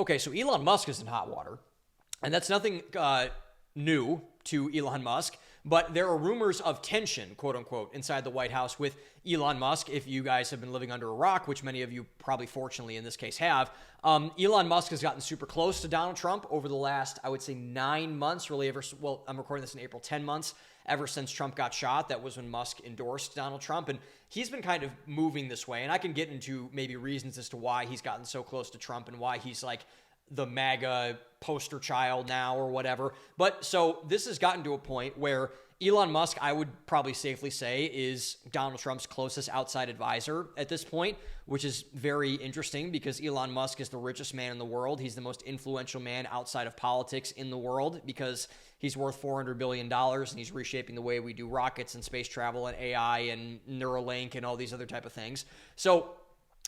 Okay, so Elon Musk is in hot water, and that's nothing new to Elon Musk, but there are rumors of tension, quote unquote, inside the White House with Elon Musk. If you guys have been living under a rock, which many of you probably fortunately in this case have, Elon Musk has gotten super close to Donald Trump over the last, I would say 9 months, really I'm recording this in April, 10 months, ever since Trump got shot. That was when Musk endorsed Donald Trump, and he's been kind of moving this way, and I can get into maybe reasons as to why he's gotten so close to Trump and why he's like the MAGA poster child now or whatever. But so this has gotten to a point where Elon Musk, I would probably safely say, is Donald Trump's closest outside advisor at this point, which is very interesting because Elon Musk is the richest man in the world. He's the most influential man outside of politics in the world because he's worth $400 billion and he's reshaping the way we do rockets and space travel and AI and Neuralink and all these other type of things. So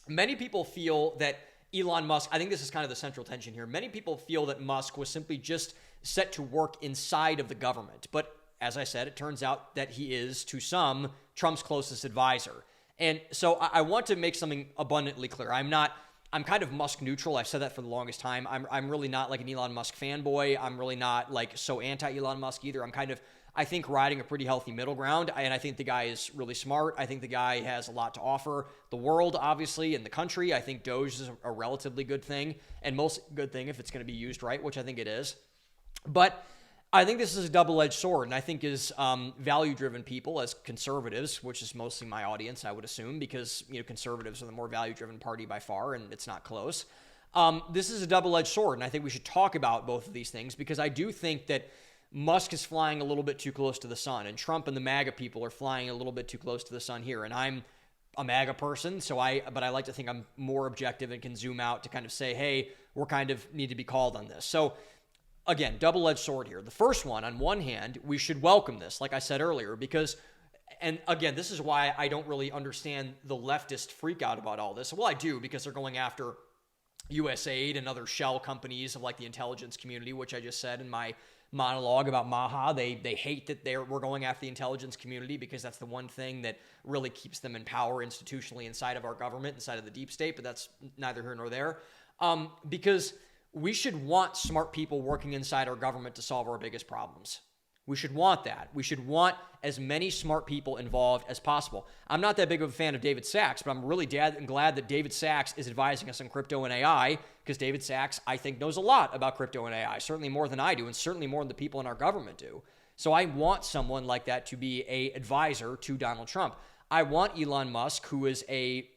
many people feel that Elon Musk, I think this is kind of the central tension here. Many people feel that Musk was simply just set to work inside of the government. But as I said, it turns out that he is, to some, Trump's closest advisor. And so I want to make something abundantly clear. I'm kind of Musk neutral. I've said that for the longest time. I'm really not like an Elon Musk fanboy. I'm really not like so anti-Elon Musk either. I'm kind of, I think, riding a pretty healthy middle ground. And I think the guy is really smart. I think the guy has a lot to offer the world, obviously, and the country. I think DOGE is a relatively good thing, and most good thing if it's going to be used right, which I think it is. But I think this is a double-edged sword, and I think as value-driven people, as conservatives, which is mostly my audience, I would assume, because conservatives are the more value-driven party by far, and it's not close. This is a double-edged sword, and I think we should talk about both of these things because I do think that Musk is flying a little bit too close to the sun, and Trump and the MAGA people are flying a little bit too close to the sun here. And I'm a MAGA person, but I like to think I'm more objective and can zoom out to kind of say, hey, we're kind of need to be called on this. So again, double-edged sword here. The first one, on one hand, we should welcome this, like I said earlier, because, and again, this is why I don't really understand the leftist freak out about all this. Well, I do, because they're going after USAID and other shell companies of like the intelligence community, which I just said in my monologue about Maha. They hate that we're going after the intelligence community because that's the one thing that really keeps them in power institutionally inside of our government, inside of the deep state, but that's neither here nor there. Because we should want smart people working inside our government to solve our biggest problems. We should want that. We should want as many smart people involved as possible. I'm not that big of a fan of David Sachs, but I'm really glad that David Sachs is advising us on crypto and AI because David Sachs, I think, knows a lot about crypto and AI, certainly more than I do, and certainly more than the people in our government do. So I want someone like that to be an advisor to Donald Trump. I want Elon Musk, who is a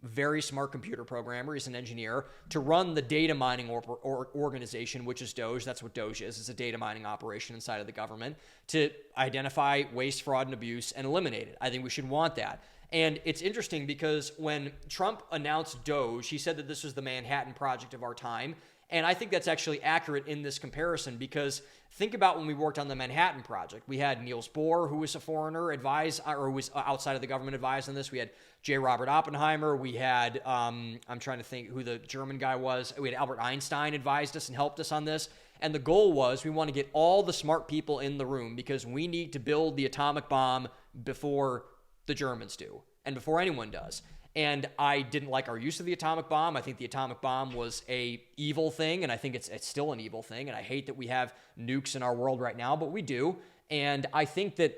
very smart computer programmer, he's an engineer, to run the data mining organization, which is DOGE. That's what DOGE is. It's a data mining operation inside of the government to identify waste, fraud, and abuse and eliminate it. I think we should want that. And it's interesting because when Trump announced DOGE, he said that this was the Manhattan Project of our time. And I think that's actually accurate in this comparison because think about when we worked on the Manhattan Project. We had Niels Bohr, who was a foreigner, advised, or who was outside of the government, advised on this. We had J. Robert Oppenheimer. We had, I'm trying to think who the German guy was. We had Albert Einstein advised us and helped us on this. And the goal was we want to get all the smart people in the room because we need to build the atomic bomb before the Germans do and before anyone does. And I didn't like our use of the atomic bomb. I think the atomic bomb was a evil thing, and I think it's still an evil thing. And I hate that we have nukes in our world right now, but we do. And I think that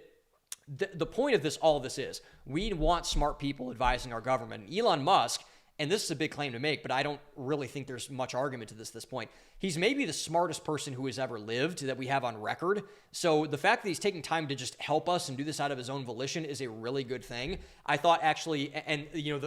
the point of all of this is we want smart people advising our government. And Elon Musk, and this is a big claim to make, but I don't really think there's much argument to this point. He's maybe the smartest person who has ever lived that we have on record. So the fact that he's taking time to just help us and do this out of his own volition is a really good thing. I thought actually, and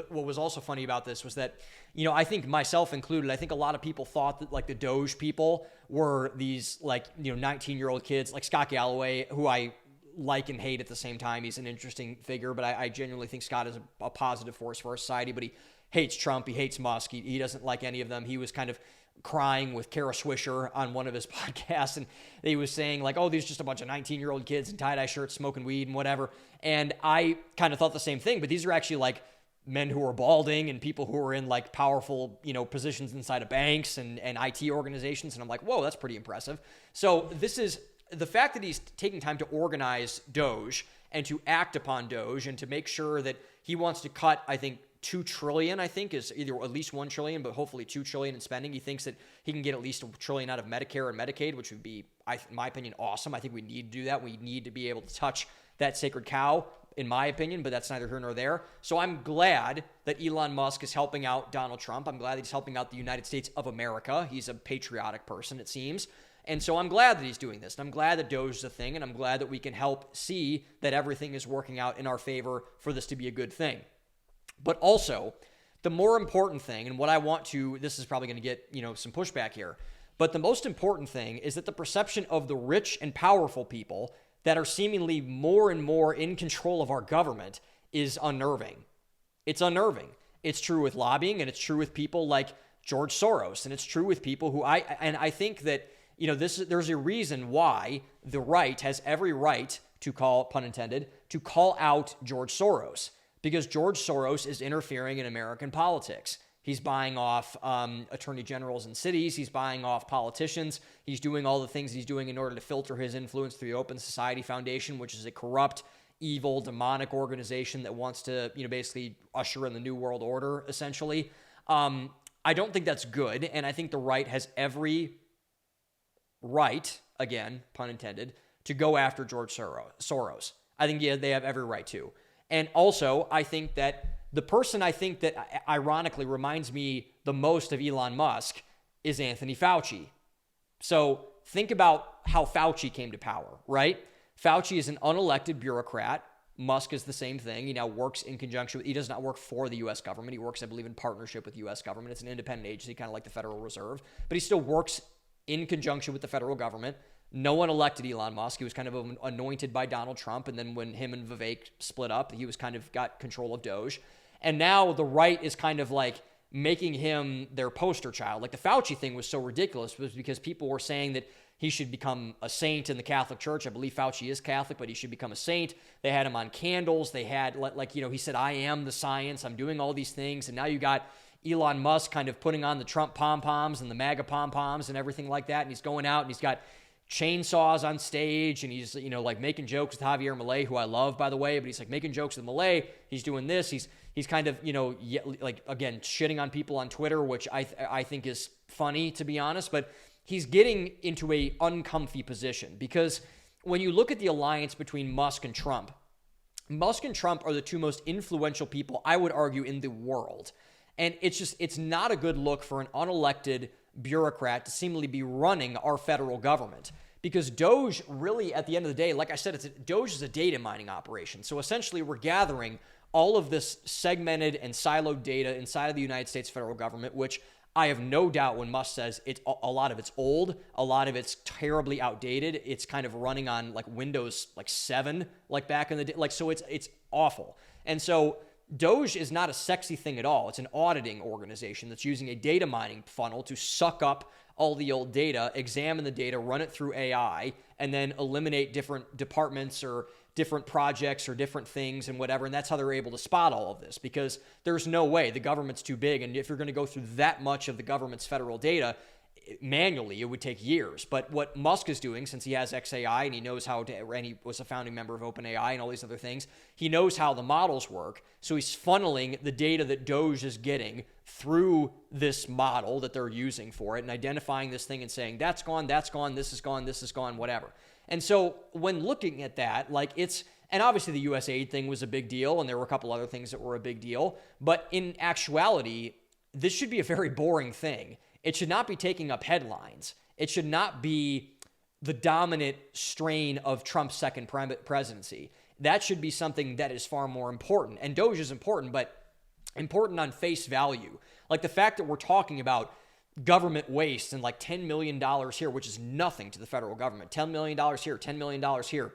what was also funny about this was that, I think myself included, I think a lot of people thought that like the DOGE people were these 19-year-old kids like Scott Galloway, who I like and hate at the same time. He's an interesting figure, but I genuinely think Scott is a positive force for our society, but he hates Trump. He hates Musk. He doesn't like any of them. He was kind of crying with Kara Swisher on one of his podcasts, and he was saying like, oh, these are just a bunch of 19-year-old kids in tie-dye shirts smoking weed and whatever. And I kind of thought the same thing, but these are actually like men who are balding and people who are in like powerful, positions inside of banks and IT organizations. And I'm like, whoa, that's pretty impressive. So this is the fact that he's taking time to organize DOGE and to act upon DOGE and to make sure that he wants to cut, I think, $2 trillion, I think, is either at least $1 trillion, but hopefully $2 trillion in spending. He thinks that he can get at least $1 trillion out of Medicare and Medicaid, which would be, in my opinion, awesome. I think we need to do that. We need to be able to touch that sacred cow, in my opinion, but that's neither here nor there. So I'm glad that Elon Musk is helping out Donald Trump. I'm glad that he's helping out the United States of America. He's a patriotic person, it seems. And so I'm glad that he's doing this. And I'm glad that DOGE is a thing. And I'm glad that we can help see that everything is working out in our favor for this to be a good thing. But also, the more important thing, and what I want to, this is probably going to get, some pushback here, but the most important thing is that the perception of the rich and powerful people that are seemingly more and more in control of our government is unnerving. It's unnerving. It's true with lobbying, and it's true with people like George Soros, and it's true with people who I think that, there's a reason why the right has every right to call, pun intended, to call out George Soros, because George Soros is interfering in American politics. He's buying off attorney generals in cities. He's buying off politicians. He's doing all the things he's doing in order to filter his influence through the Open Society Foundation, which is a corrupt, evil, demonic organization that wants to, basically usher in the New World Order, essentially. I don't think that's good, and I think the right has every right, again, pun intended, to go after George Soros. I think, they have every right to. And also, I think that the person that ironically reminds me the most of Elon Musk is Anthony Fauci. So think about how Fauci came to power, right? Fauci is an unelected bureaucrat. Musk is the same thing. He now works in conjunction with, he does not work for the U.S. government. He works, I believe, in partnership with the U.S. government. It's an independent agency, kind of like the Federal Reserve, but he still works in conjunction with the federal government. No one elected Elon Musk. He was kind of anointed by Donald Trump. And then when him and Vivek split up, he was kind of got control of DOGE. And now the right is kind of like making him their poster child. Like the Fauci thing was so ridiculous was because people were saying that he should become a saint in the Catholic Church. I believe Fauci is Catholic, but he should become a saint. They had him on candles. They had he said, I am the science. I'm doing all these things. And now you got Elon Musk kind of putting on the Trump pom-poms and the MAGA pom-poms and everything like that. And he's going out and he's got chainsaws on stage, and he's, making jokes with Javier Milei, who I love, by the way, but he's making jokes with Milei. He's doing this. He's kind of, again, shitting on people on Twitter, which I think is funny, to be honest, but he's getting into a uncomfy position because when you look at the alliance between Musk and Trump are the two most influential people, I would argue, in the world. And it's not a good look for an unelected bureaucrat to seemingly be running our federal government, because DOGE really, at the end of the day, like I said, DOGE is a data mining operation. So essentially we're gathering all of this segmented and siloed data inside of the United States federal government, which I have no doubt when Musk says a lot of it's old, a lot of it's terribly outdated. It's kind of running on Windows 7, back in the day. So it's awful. And so DOGE is not a sexy thing at all. It's an auditing organization that's using a data mining funnel to suck up all the old data, examine the data, run it through AI, and then eliminate different departments or different projects or different things and whatever. And that's how they're able to spot all of this, because there's no way the government's too big. And if you're going to go through that much of the government's federal data manually, it would take years. But what Musk is doing, since he has XAI and he knows how to, and he was a founding member of OpenAI and all these other things, he knows how the models work. So he's funneling the data that DOGE is getting through this model that they're using for it and identifying this thing and saying, that's gone, this is gone, whatever. And so when looking at that, and obviously the USAID thing was a big deal, and there were a couple other things that were a big deal, but in actuality, this should be a very boring thing. It should not be taking up headlines. It should not be the dominant strain of Trump's second presidency. That should be something that is far more important. And DOGE is important, but important on face value. Like the fact that we're talking about government waste and $10 million here, which is nothing to the federal government. $10 million here, $10 million here.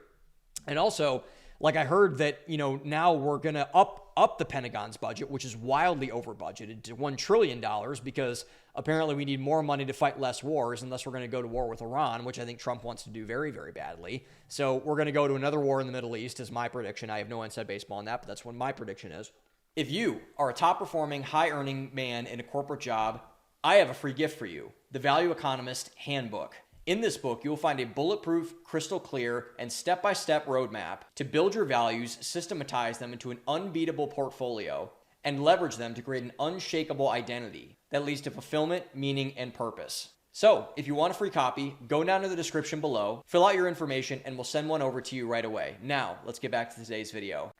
And also, I heard that, now we're going to up the Pentagon's budget, which is wildly over budgeted, to $1 trillion, because apparently we need more money to fight less wars, unless we're going to go to war with Iran, which I think Trump wants to do very, very badly. So we're going to go to another war in the Middle East is my prediction. I have no inside baseball on that, but that's what my prediction is. If you are a top-performing, high-earning man in a corporate job, I have a free gift for you, the Value Economist Handbook. In this book, you will find a bulletproof, crystal clear, and step-by-step roadmap to build your values, systematize them into an unbeatable portfolio, and leverage them to create an unshakable identity that leads to fulfillment, meaning, and purpose. So, if you want a free copy, go down to the description below, fill out your information, and we'll send one over to you right away. Now, let's get back to today's video.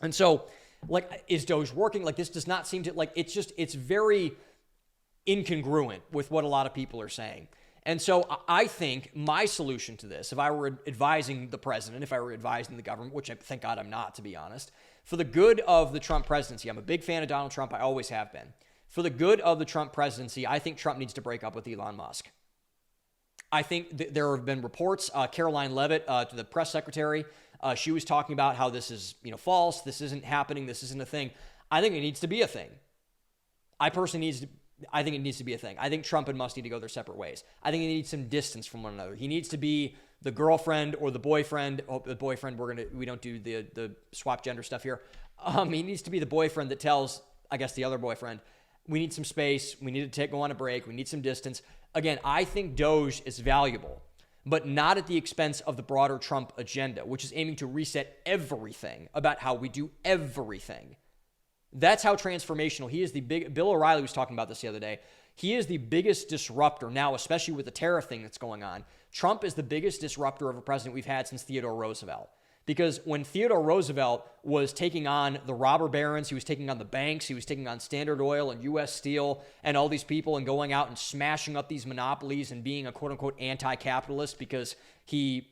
And so, like, is DOGE working? Like, this does not seem to, like, it's very incongruent with what a lot of people are saying. And so I think my solution to this, if I were advising the president, if I were advising the government, which I thank God I'm not, to be honest, for the good of the Trump presidency, I'm a big fan of Donald Trump. I always have been. For the good of the Trump presidency, I think Trump needs to break up with Elon Musk. I think there have been reports, Caroline Leavitt, the press secretary, she was talking about how this is, false. This isn't happening. This isn't a thing. I think it needs to be a thing. I think it needs to be a thing. I think Trump and Musk need to go their separate ways. I think he needs some distance from one another. He needs to be the girlfriend or the boyfriend. Oh, the boyfriend, we don't do the swap gender stuff here. He needs to be the boyfriend that tells, I guess, the other boyfriend, we need some space. We need to go on a break. We need some distance. Again, I think DOGE is valuable, but not at the expense of the broader Trump agenda, which is aiming to reset everything about how we do everything. That's how transformational he is. Bill O'Reilly was talking about this the other day. He is the biggest disruptor now, especially with the tariff thing that's going on. Trump is the biggest disruptor of a president we've had since Theodore Roosevelt. Because when Theodore Roosevelt was taking on the robber barons, he was taking on the banks, he was taking on Standard Oil and U.S. Steel and all these people and going out and smashing up these monopolies and being a quote-unquote anti-capitalist because he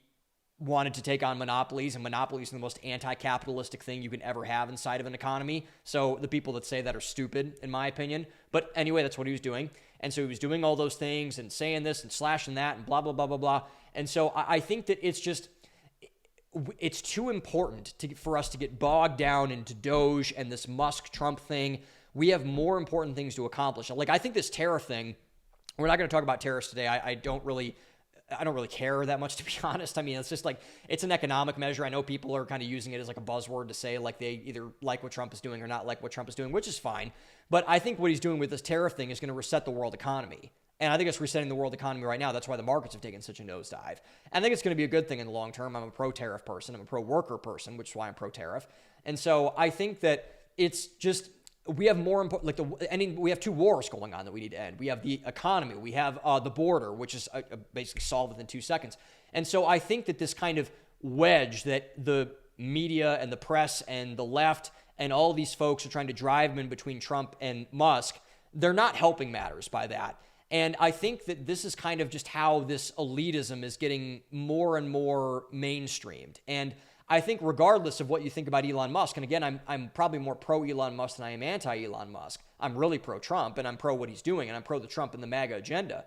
wanted to take on monopolies, and monopolies are the most anti-capitalistic thing you can ever have inside of an economy. So the people that say that are stupid, in my opinion. But anyway, that's what he was doing. And so he was doing all those things and saying this and slashing that and blah, blah, blah, blah, blah. And so I think that it's too important for us to get bogged down into DOGE and this Musk-Trump thing. We have more important things to accomplish. Like, I think this tariff thing, we're not going to talk about tariffs today. I don't really care that much, to be honest. I mean, it's just like, it's an economic measure. I know people are kind of using it as like a buzzword to say like they either like what Trump is doing or not like what Trump is doing, which is fine. But I think what he's doing with this tariff thing is going to reset the world economy. And I think it's resetting the world economy right now. That's why the markets have taken such a nosedive. I think it's going to be a good thing in the long term. I'm a pro-tariff person. I'm a pro-worker person, which is why I'm pro-tariff. And so I think that it's just, we have more important, we have two wars going on that we need to end. We have the economy. We have the border, which is basically solved within 2 seconds. And so I think that this kind of wedge that the media and the press and the left and all these folks are trying to drive in between Trump and Musk, they're not helping matters by that. And I think that this is kind of just how this elitism is getting more and more mainstreamed. And I think regardless of what you think about Elon Musk, and again, I'm probably more pro-Elon Musk than I am anti-Elon Musk. I'm really pro-Trump, and I'm pro what he's doing, and I'm pro the Trump and the MAGA agenda.